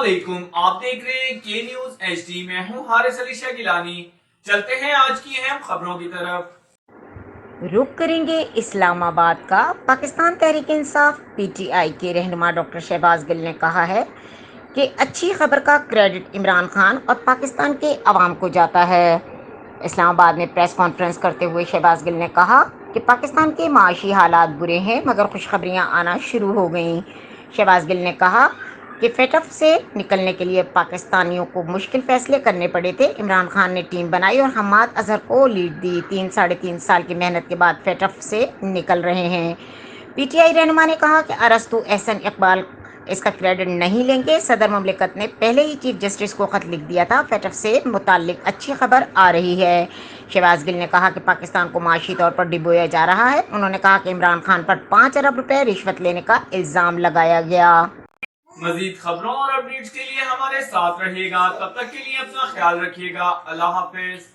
अस्सलामुअलैकुम, आप देख रहे हैं के न्यूज HD। में हूं हारिस अली शाह गिलानी। चलते हैं आज की अहम खबरों की तरफ। रुख करेंगे इस्लामाबाद का। पाकिस्तान तहरीक इंसाफ PTI के रहनुमा डॉक्टर शहबाज गिल ने कहा है कि अच्छी खबर का क्रेडिट इमरान खान और पाकिस्तान के अवाम को जाता है। इस्लामाबाद में प्रेस कॉन्फ्रेंस करते हुए शहबाज गिल ने कहा कि पाकिस्तान के माशी हालात बुरे हैं मगर खुशखबरियां आना शुरू हो गईं। शहबाज गिल ने कहा कि फेटफ से निकलने के लिए पाकिस्तानियों को मुश्किल फैसले करने पड़े थे। इमरान खान ने टीम बनाई और हम्माद अजहर को लीड दी। साढ़े तीन साल की मेहनत के बाद फेटफ से निकल रहे हैं। PTI रहनुमा ने कहा कि अरस्तु एहसन इकबाल इसका क्रेडिट नहीं लेंगे। सदर मुमलिकत ने पहले ही चीफ जस्टिस को खत लिख दिया था। फेटफ से मुताल्लिक अच्छी खबर आ रही है। शहबाज गिल ने कहा कि पाकिस्तान को माशी तौर पर डिबोया जा रहा है। उन्होंने कहा कि इमरान खान पर 5 अरब रुपए रिश्वत लेने का इल्ज़ाम लगाया गया। मजीद खबरों और अपडेट्स के लिए हमारे साथ रहिएगा। तब तक के लिए अपना ख्याल रखिएगा। अल्लाह हाफिज।